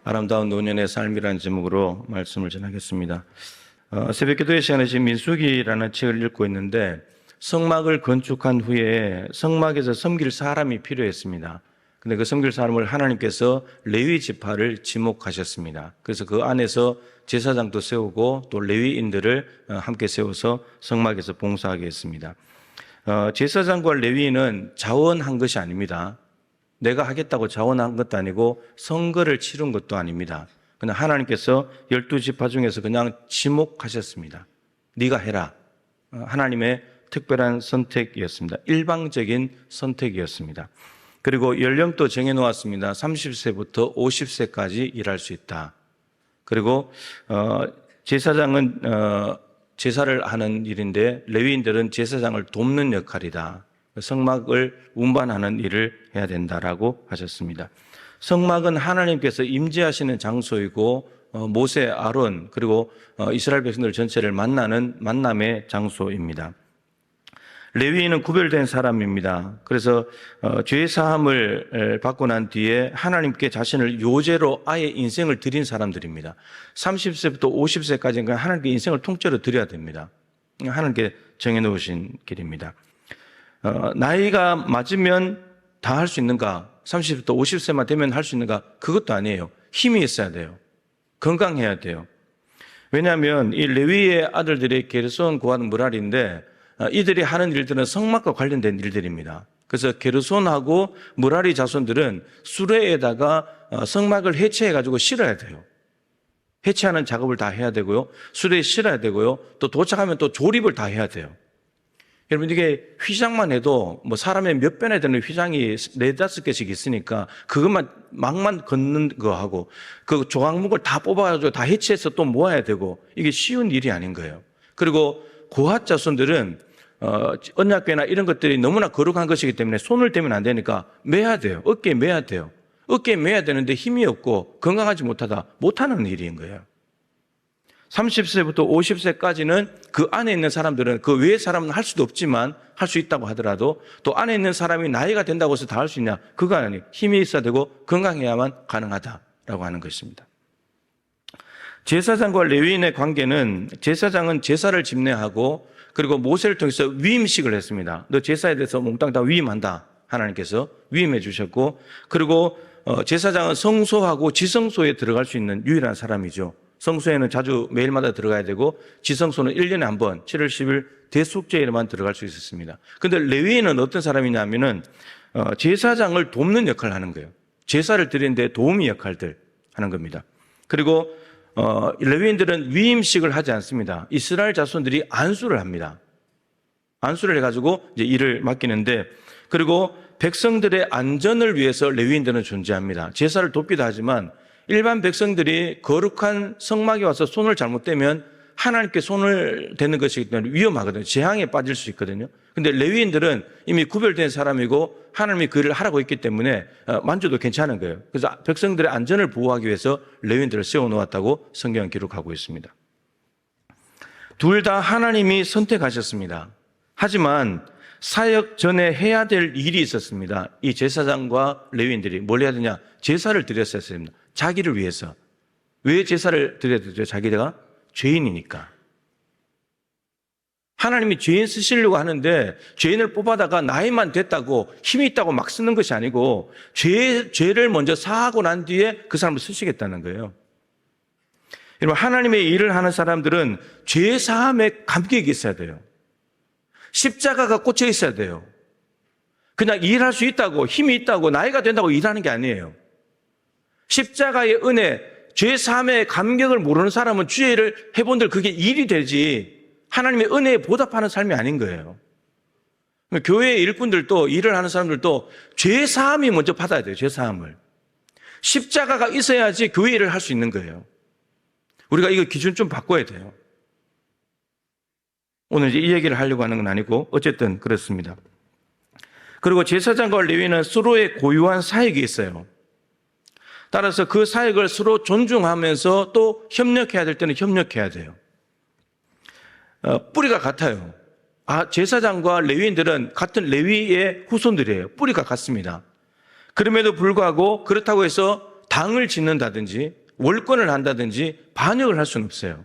아름다운 노년의 삶이라는 제목으로 말씀을 전하겠습니다. 새벽기도의 시간에 지금 민수기라는 책을 읽고 있는데 성막을 건축한 후에 성막에서 섬길 사람이 필요했습니다. 근데 그 섬길 사람을 하나님께서 레위 지파를 지목하셨습니다. 그래서 그 안에서 제사장도 세우고 또 레위인들을 함께 세워서 성막에서 봉사하게 했습니다. 제사장과 레위인은 자원한 것이 아닙니다. 내가 하겠다고 자원한 것도 아니고 선거를 치른 것도 아닙니다. 그냥 하나님께서 12지파 중에서 그냥 지목하셨습니다. 네가 해라. 하나님의 특별한 선택이었습니다. 일방적인 선택이었습니다. 그리고 연령도 정해놓았습니다. 30세부터 50세까지 일할 수 있다. 그리고 제사장은 제사를 하는 일인데 레위인들은 제사장을 돕는 역할이다. 성막을 운반하는 일을 해야 된다라고 하셨습니다. 성막은 하나님께서 임재하시는 장소이고 모세, 아론 그리고 이스라엘 백성들 전체를 만나는 만남의 장소입니다. 레위인은 구별된 사람입니다. 그래서 죄 사함을 받고 난 뒤에 하나님께 자신을 요제로 아예 인생을 드린 사람들입니다. 30세부터 50세까지는 하나님께 인생을 통째로 드려야 됩니다. 하나님께 정해놓으신 길입니다. 나이가 맞으면 다 할 수 있는가? 30세부터 50세만 되면 할 수 있는가? 그것도 아니에요. 힘이 있어야 돼요. 건강해야 돼요. 왜냐하면 이 레위의 아들들이 게르손, 고핫, 므랄인데 이들이 하는 일들은 성막과 관련된 일들입니다. 그래서 게르손하고 므랄이 자손들은 수레에다가 성막을 해체해가지고 실어야 돼요. 해체하는 작업을 다 해야 되고요. 수레에 실어야 되고요. 또 도착하면 또 조립을 다 해야 돼요. 여러분, 이게 휘장만 해도 뭐 사람의 몇 변에 되는 휘장이 4-5개씩 있으니까 그것만 막만 걷는 거 하고 그 조각목을 다 뽑아가지고 다 해체해서 또 모아야 되고 이게 쉬운 일이 아닌 거예요. 그리고 고핫 자손들은 언약궤나 이런 것들이 너무나 거룩한 것이기 때문에 손을 대면 안 되니까 매야 돼요. 어깨에 매야 돼요. 어깨에 매야 되는데 힘이 없고 건강하지 못하다 못하는 일인 거예요. 30세부터 50세까지는 그 안에 있는 사람들은 그 외의 사람은 할 수도 없지만 할 수 있다고 하더라도 또 안에 있는 사람이 나이가 된다고 해서 다 할 수 있냐? 그거 아니에요. 힘이 있어야 되고 건강해야만 가능하다라고 하는 것입니다. 제사장과 레위인의 관계는 제사장은 제사를 집례하고 그리고 모세를 통해서 위임식을 했습니다. 너 제사에 대해서 몽땅 다 위임한다. 하나님께서 위임해 주셨고 그리고 제사장은 성소하고 지성소에 들어갈 수 있는 유일한 사람이죠. 성소에는 자주 매일마다 들어가야 되고 지성소는 1년에 한 번 7월 10일 대속죄일에만 들어갈 수 있었습니다. 그런데 레위인은 어떤 사람이냐면은 제사장을 돕는 역할을 하는 거예요. 제사를 드리는데 도우미 역할들 하는 겁니다. 그리고 레위인들은 위임식을 하지 않습니다. 이스라엘 자손들이 안수를 합니다. 안수를 해가지고 이제 일을 맡기는데 그리고 백성들의 안전을 위해서 레위인들은 존재합니다. 제사를 돕기도 하지만 일반 백성들이 거룩한 성막에 와서 손을 잘못대면 하나님께 손을 대는 것이기 때문에 위험하거든요. 재앙에 빠질 수 있거든요. 근데 레위인들은 이미 구별된 사람이고 하나님이 그 일을 하라고 했기 때문에 만져도 괜찮은 거예요. 그래서 백성들의 안전을 보호하기 위해서 레위인들을 세워놓았다고 성경은 기록하고 있습니다. 둘 다 하나님이 선택하셨습니다. 하지만 사역 전에 해야 될 일이 있었습니다. 이 제사장과 레위인들이 뭘 해야 되냐? 제사를 드렸어야 했습니다. 자기를 위해서. 왜 제사를 드려야 되죠? 자기가 죄인이니까. 하나님이 죄인 쓰시려고 하는데 죄인을 뽑아다가 나이만 됐다고 힘이 있다고 막 쓰는 것이 아니고 죄를 먼저 사하고 난 뒤에 그 사람을 쓰시겠다는 거예요. 여러분, 하나님의 일을 하는 사람들은 죄 사함에 감격이 있어야 돼요. 십자가가 꽂혀 있어야 돼요. 그냥 일할 수 있다고 힘이 있다고 나이가 된다고 일하는 게 아니에요. 십자가의 은혜, 죄 사함의 감격을 모르는 사람은 주의를 해본들 그게 일이 되지 하나님의 은혜에 보답하는 삶이 아닌 거예요. 교회의 일꾼들도 일을 하는 사람들도 죄 사함이 먼저 받아야 돼요. 죄 사함을. 십자가가 있어야지 교회 일을 할 수 있는 거예요. 우리가 이거 기준 좀 바꿔야 돼요. 오늘 이제 이 얘기를 하려고 하는 건 아니고 어쨌든 그렇습니다. 그리고 제사장과 레위인은 서로의 고유한 사역이 있어요. 따라서 그 사역을 서로 존중하면서 또 협력해야 될 때는 협력해야 돼요. 뿌리가 같아요. 제사장과 레위인들은 같은 레위의 후손들이에요. 뿌리가 같습니다. 그럼에도 불구하고 그렇다고 해서 다 당을 짓는다든지 월권을 한다든지 반역을 할 수는 없어요.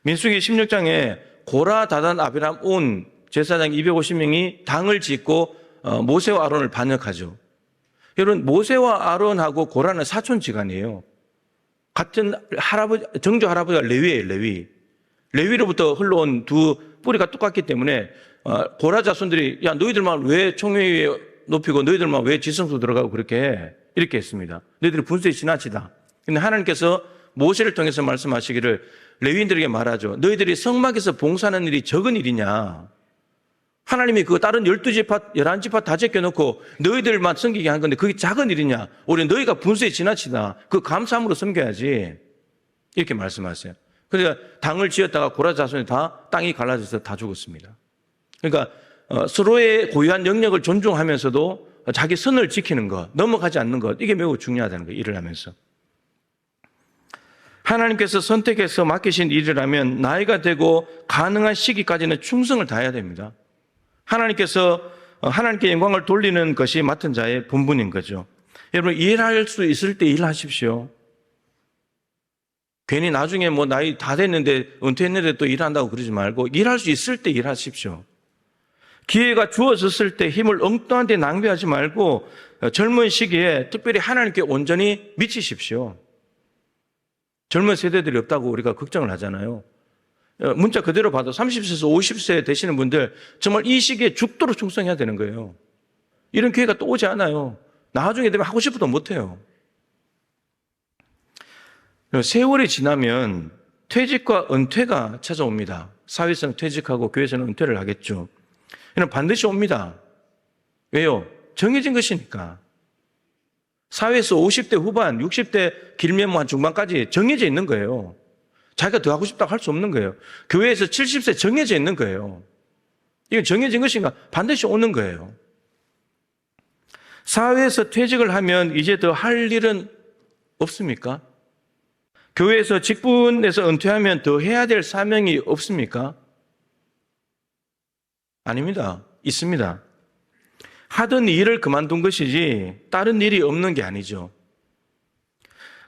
민수기 16장에 고라, 다단, 아비람, 온 제사장 250명이 당을 짓고 모세와 아론을 반역하죠. 여러분, 모세와 아론하고 고라는 사촌지간이에요. 같은 할아버지, 정조 할아버지가 레위예요, 레위. 레위로부터 흘러온 두 뿌리가 똑같기 때문에 고라 자손들이 야, 너희들만 왜 총회에 높이고 너희들만 왜 지성소 들어가고 그렇게 해? 이렇게 했습니다. 너희들이 분수에 지나치다. 근데 하나님께서 모세를 통해서 말씀하시기를 레위인들에게 말하죠. 너희들이 성막에서 봉사하는 일이 적은 일이냐? 하나님이 그 다른 12지파, 11지파 다 제껴놓고 너희들만 섬기게 한 건데 그게 작은 일이냐? 오히려 너희가 분수에 지나치다. 그 감사함으로 섬겨야지. 이렇게 말씀하세요. 그래서 당을 지었다가 고라 자손이 다 땅이 갈라져서 다 죽었습니다. 그러니까 서로의 고유한 영역을 존중하면서도 자기 선을 지키는 것, 넘어가지 않는 것, 이게 매우 중요하다는 거예요. 일을 하면서. 하나님께서 선택해서 맡기신 일이라면 나이가 되고 가능한 시기까지는 충성을 다해야 됩니다. 하나님께서 하나님께 영광을 돌리는 것이 맡은 자의 본분인 거죠. 여러분, 일할 수 있을 때 일하십시오. 괜히 나중에 뭐 나이 다 됐는데 은퇴했는데 또 일한다고 그러지 말고 일할 수 있을 때 일하십시오. 기회가 주어졌을 때 힘을 엉뚱한 데 낭비하지 말고 젊은 시기에 특별히 하나님께 온전히 미치십시오. 젊은 세대들이 없다고 우리가 걱정을 하잖아요. 문자 그대로 봐도 30세에서 50세 되시는 분들 정말 이 시기에 죽도록 충성해야 되는 거예요. 이런 기회가 또 오지 않아요. 나중에 되면 하고 싶어도 못해요. 세월이 지나면 퇴직과 은퇴가 찾아옵니다. 사회에서는 퇴직하고 교회에서는 은퇴를 하겠죠. 이는 반드시 옵니다. 왜요? 정해진 것이니까. 사회에서 50대 후반, 60대 길면 뭐 한 중반까지 정해져 있는 거예요. 자기가 더 하고 싶다고 할 수 없는 거예요. 교회에서 70세 정해져 있는 거예요. 이건 정해진 것인가? 반드시 오는 거예요. 사회에서 퇴직을 하면 이제 더 할 일은 없습니까? 교회에서 직분에서 은퇴하면 더 해야 될 사명이 없습니까? 아닙니다. 있습니다. 하던 일을 그만둔 것이지 다른 일이 없는 게 아니죠.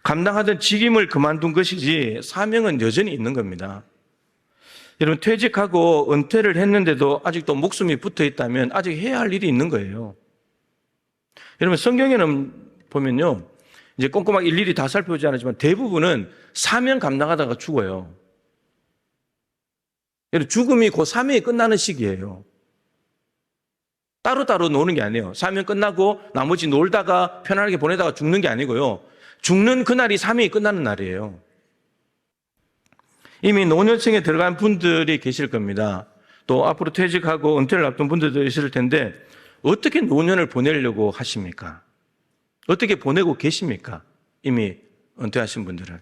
감당하던 직임을 그만둔 것이지 사명은 여전히 있는 겁니다. 여러분, 퇴직하고 은퇴를 했는데도 아직도 목숨이 붙어 있다면 아직 해야 할 일이 있는 거예요. 여러분, 성경에는 보면요, 이제 꼼꼼하게 일일이 다 살펴보지 않았지만 대부분은 사명 감당하다가 죽어요. 여러분, 죽음이 그 사명이 끝나는 시기예요. 따로따로 노는 게 아니에요. 사명 끝나고 나머지 놀다가 편안하게 보내다가 죽는 게 아니고요. 죽는 그날이 사명이 끝나는 날이에요. 이미 노년층에 들어간 분들이 계실 겁니다. 또 앞으로 퇴직하고 은퇴를 앞둔 분들도 있을 텐데 어떻게 노년을 보내려고 하십니까? 어떻게 보내고 계십니까? 이미 은퇴하신 분들은.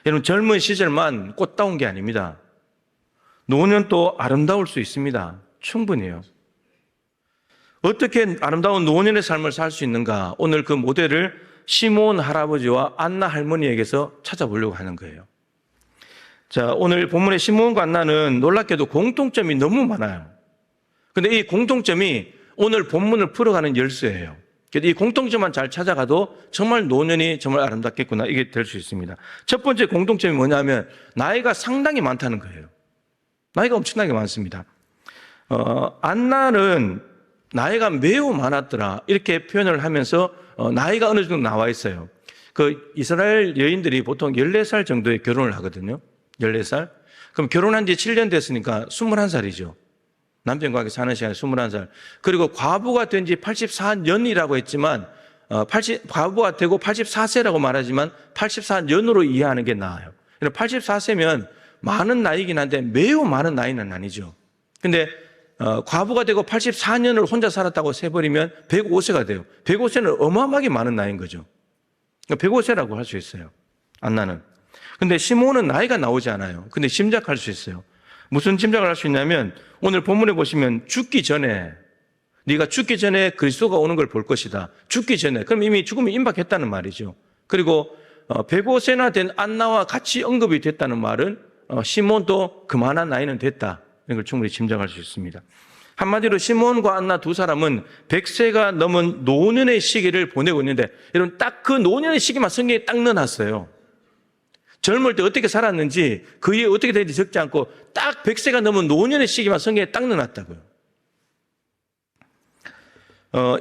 여러분, 젊은 시절만 꽃다운 게 아닙니다. 노년도 아름다울 수 있습니다. 충분히요. 어떻게 아름다운 노년의 삶을 살 수 있는가? 오늘 그 모델을 시므온 할아버지와 안나 할머니에게서 찾아보려고 하는 거예요. 자, 오늘 본문의 시므온과 안나는 놀랍게도 공통점이 너무 많아요. 근데 이 공통점이 오늘 본문을 풀어가는 열쇠예요. 이 공통점만 잘 찾아가도 정말 노년이 정말 아름답겠구나, 이게 될 수 있습니다. 첫 번째 공통점이 뭐냐면 나이가 상당히 많다는 거예요. 나이가 엄청나게 많습니다. 안나는 나이가 매우 많았더라, 이렇게 표현을 하면서 나이가 어느 정도 나와 있어요. 그 이스라엘 여인들이 보통 14살 정도에 결혼을 하거든요. 14살. 그럼 결혼한 지 7년 됐으니까 21살이죠. 남편과 함께 사는 시간이 21살. 그리고 과부가 된 지 84년이라고 했지만, 과부가 되고 84세라고 말하지만 84년으로 이해하는 게 나아요. 84세면 많은 나이긴 한데 매우 많은 나이는 아니죠. 근데 과부가 되고 84년을 혼자 살았다고 세버리면 105세가 돼요. 105세는 어마어마하게 많은 나이인 거죠. 105세라고 할 수 있어요. 안나는. 근데 시므온은 나이가 나오지 않아요. 근데 짐작할 수 있어요. 무슨 짐작을 할 수 있냐면 오늘 본문에 보시면 죽기 전에, 네가 죽기 전에 그리스도가 오는 걸 볼 것이다. 죽기 전에. 그럼 이미 죽음이 임박했다는 말이죠. 그리고 105세나 된 안나와 같이 언급이 됐다는 말은 시므온도 그만한 나이는 됐다. 이런 걸 충분히 짐작할 수 있습니다. 한마디로 시몬과 안나 두 사람은 100세가 넘은 노년의 시기를 보내고 있는데, 여러분 딱 그 노년의 시기만 성경에 딱 넣어놨어요. 젊을 때 어떻게 살았는지, 그 이후에 어떻게 되는지 적지 않고 딱 100세가 넘은 노년의 시기만 성경에 딱 넣어놨다고요.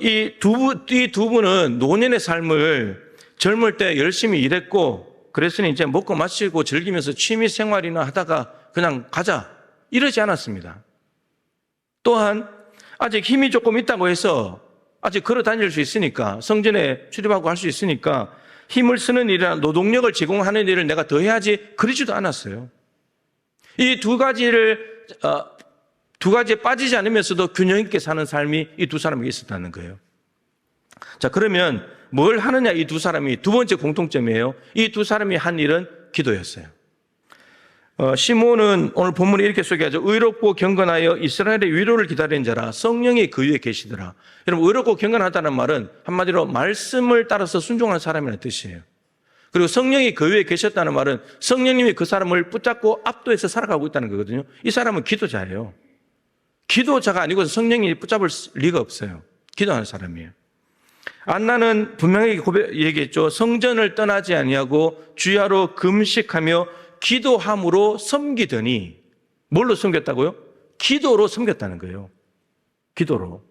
이 두 분은 노년의 삶을 젊을 때 열심히 일했고, 그랬으니 이제 먹고 마시고 즐기면서 취미 생활이나 하다가 그냥 가자, 이러지 않았습니다. 또한 아직 힘이 조금 있다고 해서 아직 걸어 다닐 수 있으니까, 성전에 출입하고 할 수 있으니까 힘을 쓰는 일이나 노동력을 제공하는 일을 내가 더 해야지, 그러지도 않았어요. 이 두 가지에 빠지지 않으면서도 균형 있게 사는 삶이 이 두 사람에게 있었다는 거예요. 자, 그러면 뭘 하느냐, 이 두 사람이. 두 번째 공통점이에요. 이 두 사람이 한 일은 기도였어요. 시몬은 오늘 본문에 이렇게 소개하죠. 의롭고 경건하여 이스라엘의 위로를 기다리는 자라, 성령이 그 위에 계시더라. 여러분, 의롭고 경건하다는 말은 한마디로 말씀을 따라서 순종하는 사람이라는 뜻이에요. 그리고 성령이 그 위에 계셨다는 말은 성령님이 그 사람을 붙잡고 압도해서 살아가고 있다는 거거든요. 이 사람은 기도자예요. 기도자가 아니고 성령이 붙잡을 리가 없어요. 기도하는 사람이에요. 안나는 분명하게 얘기했죠. 성전을 떠나지 아니하고 주야로 금식하며 기도함으로 섬기더니, 뭘로 섬겼다고요? 기도로 섬겼다는 거예요. 기도로.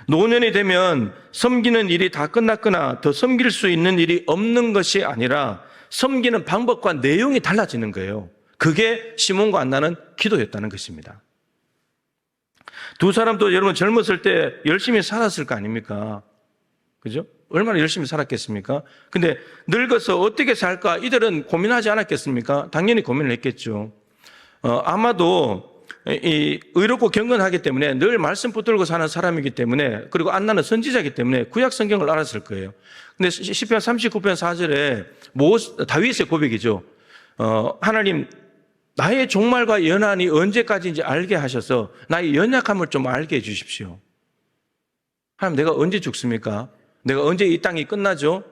노년이 되면 섬기는 일이 다 끝났거나 더 섬길 수 있는 일이 없는 것이 아니라 섬기는 방법과 내용이 달라지는 거예요. 그게 시몬과 안나는 기도였다는 것입니다. 두 사람도 여러분 젊었을 때 열심히 살았을 거 아닙니까? 그죠? 얼마나 열심히 살았겠습니까? 근데 늙어서 어떻게 살까? 이들은 고민하지 않았겠습니까? 당연히 고민을 했겠죠. 아마도 이 의롭고 경건하기 때문에 늘 말씀 붙들고 사는 사람이기 때문에, 그리고 안나는 선지자이기 때문에 구약 성경을 알았을 거예요. 근데 시편 39편 4절에 다윗의 고백이죠. 하나님, 나의 종말과 연한이 언제까지인지 알게 하셔서 나의 연약함을 좀 알게 해 주십시오. 하나님, 내가 언제 죽습니까? 내가 언제 이 땅이 끝나죠?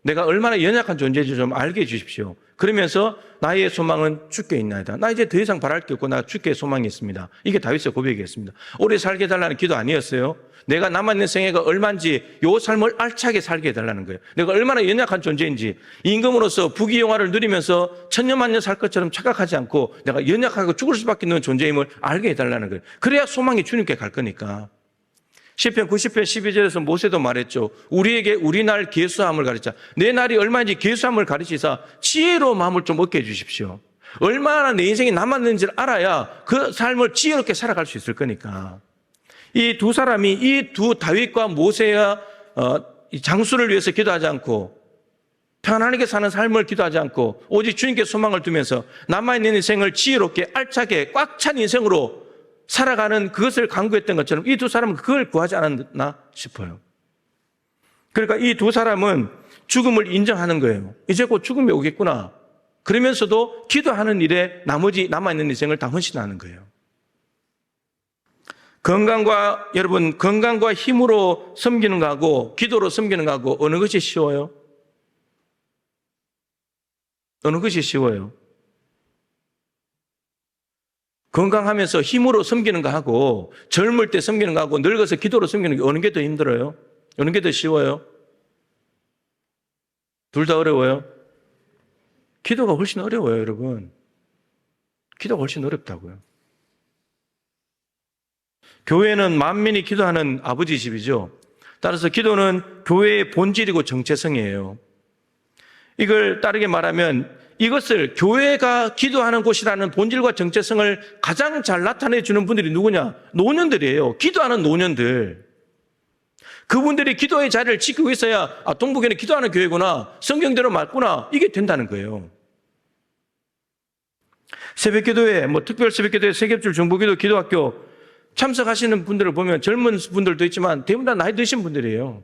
내가 얼마나 연약한 존재인지 좀 알게 해 주십시오. 그러면서 나의 소망은 주께 있나이다. 나 이제 더 이상 바랄 게 없고 나 주께 소망이 있습니다. 이게 다윗의 고백이었습니다. 오래 살게 해달라는 기도 아니었어요. 내가 남아있는 생애가 얼마인지 요 삶을 알차게 살게 해달라는 거예요. 내가 얼마나 연약한 존재인지, 임금으로서 부귀영화를 누리면서 천년만년 살 것처럼 착각하지 않고 내가 연약하고 죽을 수밖에 없는 존재임을 알게 해달라는 거예요. 그래야 소망이 주님께 갈 거니까. 시편 90편 12절에서 모세도 말했죠. 우리에게 우리 날 계수함을 가르치자. 내 날이 얼마인지 계수함을 가르치사 지혜로운 마음을 좀 얻게 해주십시오. 얼마나 내 인생이 남았는지를 알아야 그 삶을 지혜롭게 살아갈 수 있을 거니까. 이 두 사람이, 이 두 다윗과 모세와 장수를 위해서 기도하지 않고, 편안하게 사는 삶을 기도하지 않고 오직 주님께 소망을 두면서 남아있는 인생을 지혜롭게 알차게 꽉 찬 인생으로 살아가는 그것을 강구했던 것처럼 이 두 사람은 그걸 구하지 않았나 싶어요. 그러니까 이 두 사람은 죽음을 인정하는 거예요. 이제 곧 죽음이 오겠구나. 그러면서도 기도하는 일에 나머지 남아있는 인생을 다 헌신하는 거예요. 여러분, 건강과 힘으로 섬기는 거하고 기도로 섬기는 거하고 어느 것이 쉬워요? 어느 것이 쉬워요? 건강하면서 힘으로 섬기는 거하고 젊을 때 섬기는 거하고 늙어서 기도로 섬기는 게 어느 게 더 힘들어요? 어느 게 더 쉬워요? 둘 다 어려워요? 기도가 훨씬 어려워요, 여러분. 기도가 훨씬 어렵다고요. 교회는 만민이 기도하는 아버지 집이죠. 따라서 기도는 교회의 본질이고 정체성이에요. 이걸 다르게 말하면 이것을 교회가 기도하는 곳이라는 본질과 정체성을 가장 잘 나타내 주는 분들이 누구냐? 노년들이에요. 기도하는 노년들. 그분들이 기도의 자리를 지키고 있어야 동북교회는 기도하는 교회구나, 성경대로 맞구나, 이게 된다는 거예요. 새벽기도회, 특별 새벽기도회, 세겹줄 중보기도 기도학교 참석하시는 분들을 보면 젊은 분들도 있지만 대부분 다 나이 드신 분들이에요.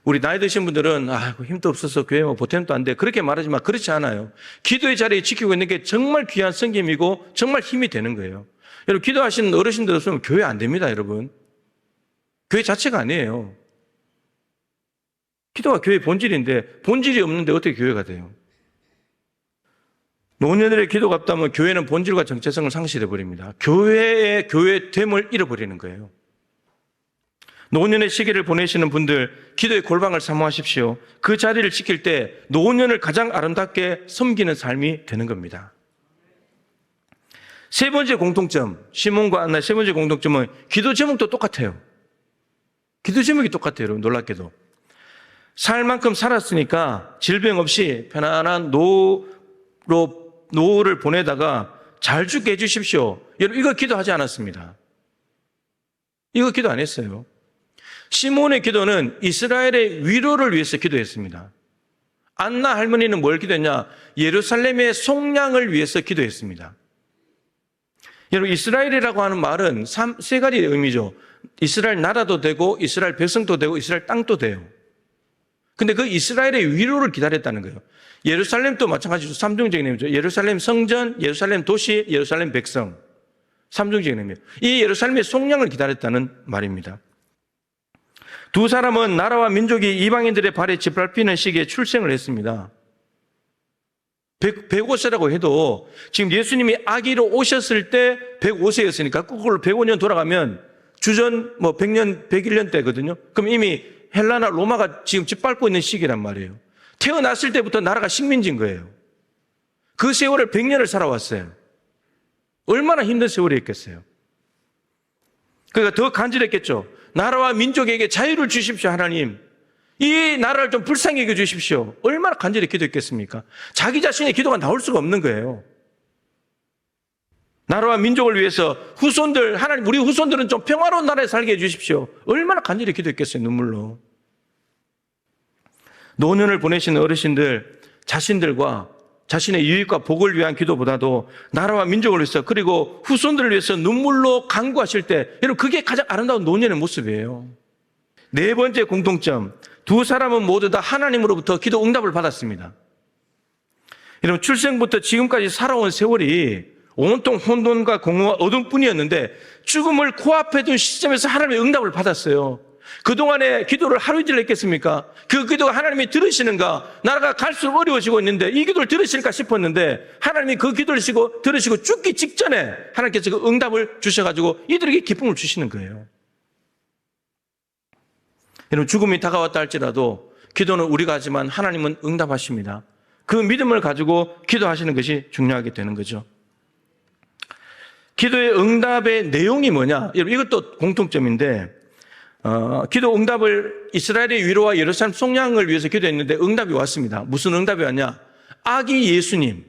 우리 나이 드신 분들은 힘도 없어서 교회 보탬도 안 돼, 그렇게 말하지만 그렇지 않아요. 기도의 자리에 지키고 있는 게 정말 귀한 섬김이고 정말 힘이 되는 거예요. 여러분, 기도하시는 어르신들 없으면 교회 안 됩니다, 여러분. 교회 자체가 아니에요. 기도가 교회의 본질인데 본질이 없는데 어떻게 교회가 돼요? 노년들의 기도가 없다면 교회는 본질과 정체성을 상실해 버립니다. 교회의 교회됨을 잃어버리는 거예요. 노년의 시기를 보내시는 분들, 기도의 골방을 사모하십시오. 그 자리를 지킬 때 노년을 가장 아름답게 섬기는 삶이 되는 겁니다. 세 번째 공통점, 시몬과 안나의 세 번째 공통점은 기도 제목도 똑같아요. 기도 제목이 똑같아요, 여러분. 놀랍게도. 살 만큼 살았으니까 질병 없이 편안한 노후를 보내다가 잘 죽게 해주십시오. 여러분, 이거 기도하지 않았습니다. 이거 기도 안 했어요. 시몬의 기도는 이스라엘의 위로를 위해서 기도했습니다. 안나 할머니는 뭘 기도했냐? 예루살렘의 속량을 위해서 기도했습니다. 여러분, 이스라엘이라고 하는 말은 세 가지의 의미죠. 이스라엘 나라도 되고, 이스라엘 백성도 되고, 이스라엘 땅도 돼요. 근데 그 이스라엘의 위로를 기다렸다는 거예요. 예루살렘도 마찬가지로 삼중적인 의미죠. 예루살렘 성전, 예루살렘 도시, 예루살렘 백성. 삼중적인 의미예요. 이 예루살렘의 속량을 기다렸다는 말입니다. 두 사람은 나라와 민족이 이방인들의 발에 짓밟히는 시기에 출생을 했습니다. 105세라고 해도 지금 예수님이 아기로 오셨을 때 105세였으니까 거꾸로 105년 돌아가면 주전 100년, 101년 때거든요. 그럼 이미 헬라나 로마가 지금 짓밟고 있는 시기란 말이에요. 태어났을 때부터 나라가 식민지인 거예요. 그 세월을 100년을 살아왔어요. 얼마나 힘든 세월이었겠어요. 그러니까 더 간절했겠죠. 나라와 민족에게 자유를 주십시오, 하나님. 이 나라를 좀 불쌍히 여겨 주십시오. 얼마나 간절히 기도했겠습니까? 자기 자신의 기도가 나올 수가 없는 거예요. 나라와 민족을 위해서 후손들, 하나님, 우리 후손들은 좀 평화로운 나라에 살게 해주십시오. 얼마나 간절히 기도했겠어요, 눈물로. 노년을 보내시는 어르신들 자신들과 자신의 유익과 복을 위한 기도보다도 나라와 민족을 위해서 그리고 후손들을 위해서 눈물로 간구하실 때, 여러분, 그게 가장 아름다운 노년의 모습이에요. 네 번째 공통점, 두 사람은 모두 다 하나님으로부터 기도 응답을 받았습니다. 여러분, 출생부터 지금까지 살아온 세월이 온통 혼돈과 공허와 어둠뿐이었는데 죽음을 코앞에 둔 시점에서 하나님의 응답을 받았어요. 그동안의 기도를 하루 이틀 했겠습니까? 그 기도가 하나님이 들으시는가? 나라가 갈수록 어려워지고 있는데 이 기도를 들으실까 싶었는데 하나님이 그 기도를 들으시고 죽기 직전에 하나님께서 그 응답을 주셔가지고 이들에게 기쁨을 주시는 거예요. 여러분, 죽음이 다가왔다 할지라도 기도는 우리가 하지만 하나님은 응답하십니다. 그 믿음을 가지고 기도하시는 것이 중요하게 되는 거죠. 기도의 응답의 내용이 뭐냐? 여러분, 이것도 공통점인데 기도 응답을 이스라엘의 위로와 예루살렘 속량을 위해서 기도했는데 응답이 왔습니다. 무슨 응답이 왔냐? 아기 예수님,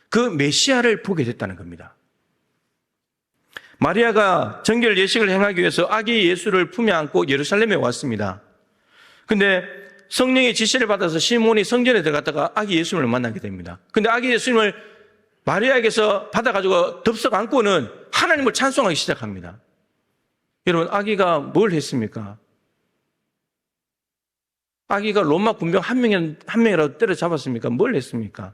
그 메시아를 보게 됐다는 겁니다. 마리아가 정결 예식을 행하기 위해서 아기 예수를 품에 안고 예루살렘에 왔습니다. 근데 성령의 지시를 받아서 시몬이 성전에 들어갔다가 아기 예수님을 만나게 됩니다. 근데 아기 예수님을 마리아에게서 받아가지고 덥석 안고는 하나님을 찬송하기 시작합니다. 여러분, 아기가 뭘 했습니까? 아기가 로마 군병 한 명이라도 때려잡았습니까? 뭘 했습니까?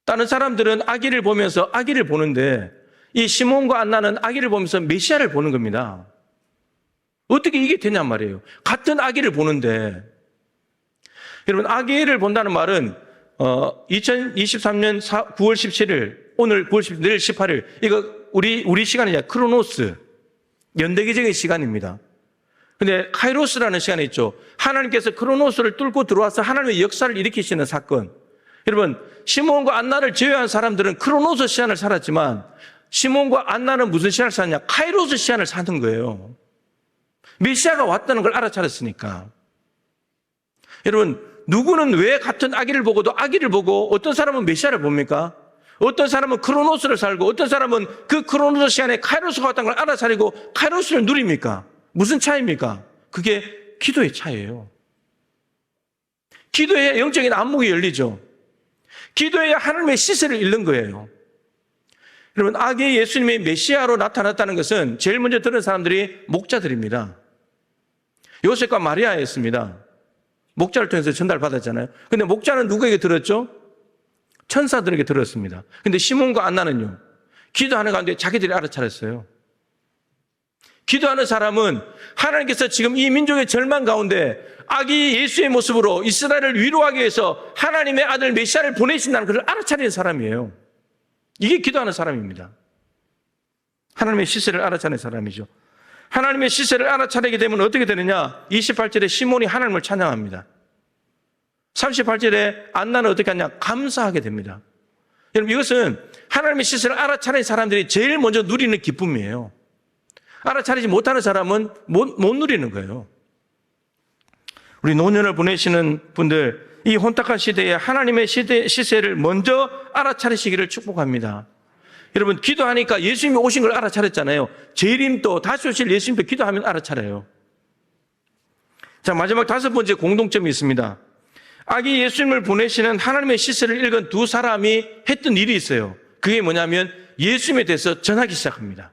다른 사람들은 아기를 보면서 아기를 보는데 이 시몬과 안나는 아기를 보면서 메시아를 보는 겁니다. 어떻게 이게 되냔 말이에요. 같은 아기를 보는데. 여러분, 아기를 본다는 말은 2023년 9월 17일, 오늘 9월 17일, 내일 18일, 이거 우리 시간이냐, 크로노스, 연대기적인 시간입니다. 근데 카이로스라는 시간이 있죠. 하나님께서 크로노스를 뚫고 들어와서 하나님의 역사를 일으키시는 사건. 여러분, 시몬과 안나를 제외한 사람들은 크로노스 시간을 살았지만 시몬과 안나는 무슨 시간을 살았냐? 카이로스 시간을 사는 거예요. 메시아가 왔다는 걸 알아차렸으니까. 여러분, 누구는 왜 같은 아기를 보고도 아기를 보고 어떤 사람은 메시아를 봅니까? 어떤 사람은 크로노스를 살고 어떤 사람은 그 크로노스 시간에 카이로스가 왔다는 걸 알아차리고 카이로스를 누립니까? 무슨 차이입니까? 그게 기도의 차이예요. 기도해야 영적인 안목이 열리죠. 기도해야 하나님의 시세를 잃는 거예요. 여러분, 아기 예수님이 메시아로 나타났다는 것은 제일 먼저 들은 사람들이 목자들입니다. 요셉과 마리아였습니다. 목자를 통해서 전달받았잖아요. 근데 목자는 누구에게 들었죠? 천사들에게 들었습니다. 근데 시몬과 안나는요, 기도하는 가운데 자기들이 알아차렸어요. 기도하는 사람은 하나님께서 지금 이 민족의 절망 가운데 아기 예수의 모습으로 이스라엘을 위로하기 위해서 하나님의 아들 메시아를 보내신다는 것을 알아차리는 사람이에요. 이게 기도하는 사람입니다. 하나님의 시세를 알아차리는 사람이죠. 하나님의 시세를 알아차리게 되면 어떻게 되느냐? 28절에 시몬이 하나님을 찬양합니다. 38절에 안나는 어떻게 하냐? 감사하게 됩니다. 여러분, 이것은 하나님의 시세를 알아차리는 사람들이 제일 먼저 누리는 기쁨이에요. 알아차리지 못하는 사람은 못 누리는 거예요. 우리 노년을 보내시는 분들, 이 혼탁한 시대에 하나님의 시세를 먼저 알아차리시기를 축복합니다. 여러분, 기도하니까 예수님이 오신 걸 알아차렸잖아요. 재림도 다시 오실 예수님도 기도하면 알아차려요. 자, 마지막 5번째 공동점이 있습니다. 아기 예수님을 보내시는 하나님의 시세를 읽은 두 사람이 했던 일이 있어요. 그게 뭐냐면 예수님에 대해서 전하기 시작합니다.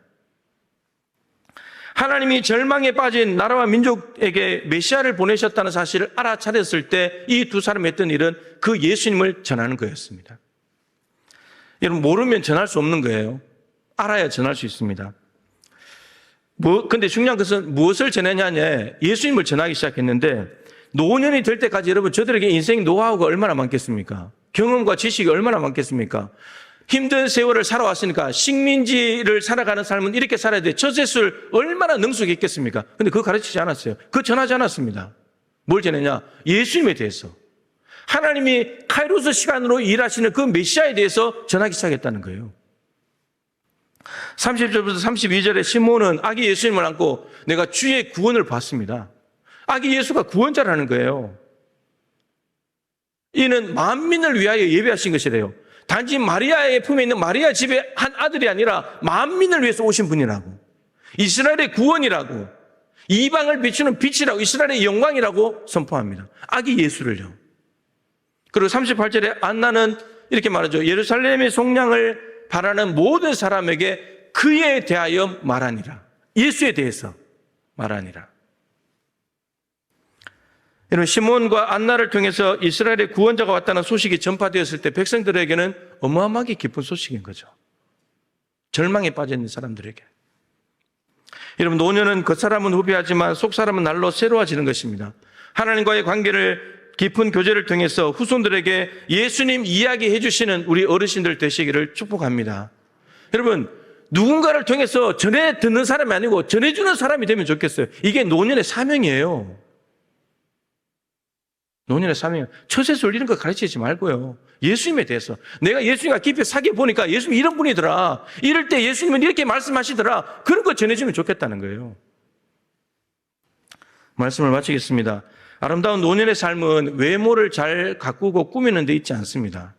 하나님이 절망에 빠진 나라와 민족에게 메시아를 보내셨다는 사실을 알아차렸을 때 이 두 사람이 했던 일은 그 예수님을 전하는 거였습니다. 여러분, 모르면 전할 수 없는 거예요. 알아야 전할 수 있습니다. 근데 중요한 것은 무엇을 전하냐에 예수님을 전하기 시작했는데 노년이 될 때까지 여러분 저들에게 인생 노하우가 얼마나 많겠습니까? 경험과 지식이 얼마나 많겠습니까? 힘든 세월을 살아왔으니까 식민지를 살아가는 삶은 이렇게 살아야 돼. 처세술 얼마나 능숙이 있겠습니까? 근데 그거 가르치지 않았어요. 그거 전하지 않았습니다. 뭘 전했냐? 예수님에 대해서. 하나님이 카이로스 시간으로 일하시는 그 메시아에 대해서 전하기 시작했다는 거예요. 30절부터 32절에 시몬은 아기 예수님을 안고 내가 주의 구원을 봤습니다. 아기 예수가 구원자라는 거예요. 이는 만민을 위하여 예배하신 것이래요. 단지 마리아의 품에 있는 마리아 집에 한 아들이 아니라 만민을 위해서 오신 분이라고. 이스라엘의 구원이라고. 이방을 비추는 빛이라고. 이스라엘의 영광이라고 선포합니다. 아기 예수를요. 그리고 38절에 안나는 이렇게 말하죠. 예루살렘의 속량을 바라는 모든 사람에게 그에 대하여 말하니라. 예수에 대해서 말하니라. 여러분, 시몬과 안나를 통해서 이스라엘의 구원자가 왔다는 소식이 전파되었을 때 백성들에게는 어마어마하게 기쁜 소식인 거죠. 절망에 빠져 있는 사람들에게. 여러분, 노년은 겉사람은 후회하지만 속사람은 날로 새로워지는 것입니다. 하나님과의 관계를 깊은 교제를 통해서 후손들에게 예수님 이야기해 주시는 우리 어르신들 되시기를 축복합니다. 여러분, 누군가를 통해서 전해 듣는 사람이 아니고 전해주는 사람이 되면 좋겠어요. 이게 노년의 사명이에요. 노년의 사명이에요. 처세술 이런 거 가르치지 말고요. 예수님에 대해서. 내가 예수님과 깊이 사귀어 보니까 예수님 이런 분이더라. 이럴 때 예수님은 이렇게 말씀하시더라. 그런 거 전해주면 좋겠다는 거예요. 말씀을 마치겠습니다. 아름다운 노년의 삶은 외모를 잘 가꾸고 꾸미는 데 있지 않습니다.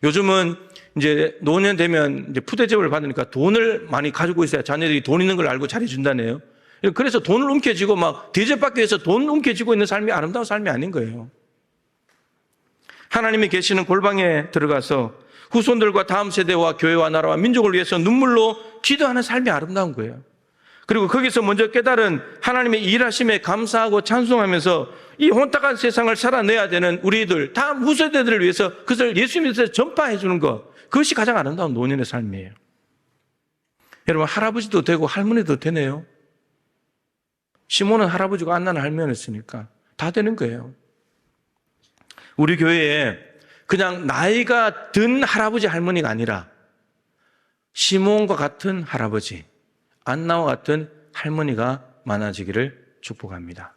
요즘은 이제 노년 되면 이제 푸대접을 받으니까 돈을 많이 가지고 있어야 자녀들이 돈 있는 걸 알고 잘해준다네요. 그래서 돈을 움켜쥐고 막 대접받기 위해서 돈 움켜쥐고 있는 삶이 아름다운 삶이 아닌 거예요. 하나님이 계시는 골방에 들어가서 후손들과 다음 세대와 교회와 나라와 민족을 위해서 눈물로 기도하는 삶이 아름다운 거예요. 그리고 거기서 먼저 깨달은 하나님의 일하심에 감사하고 찬송하면서 이 혼탁한 세상을 살아내야 되는 우리들, 다음 후세대들을 위해서 그것을 예수님에 대해서 전파해 주는 것, 그것이 가장 아름다운 노년의 삶이에요. 여러분, 할아버지도 되고 할머니도 되네요. 시몬은 할아버지고 안나는 할머니였으니까 다 되는 거예요. 우리 교회에 그냥 나이가 든 할아버지 할머니가 아니라 시몬과 같은 할아버지, 안나와 같은 할머니가 많아지기를 축복합니다.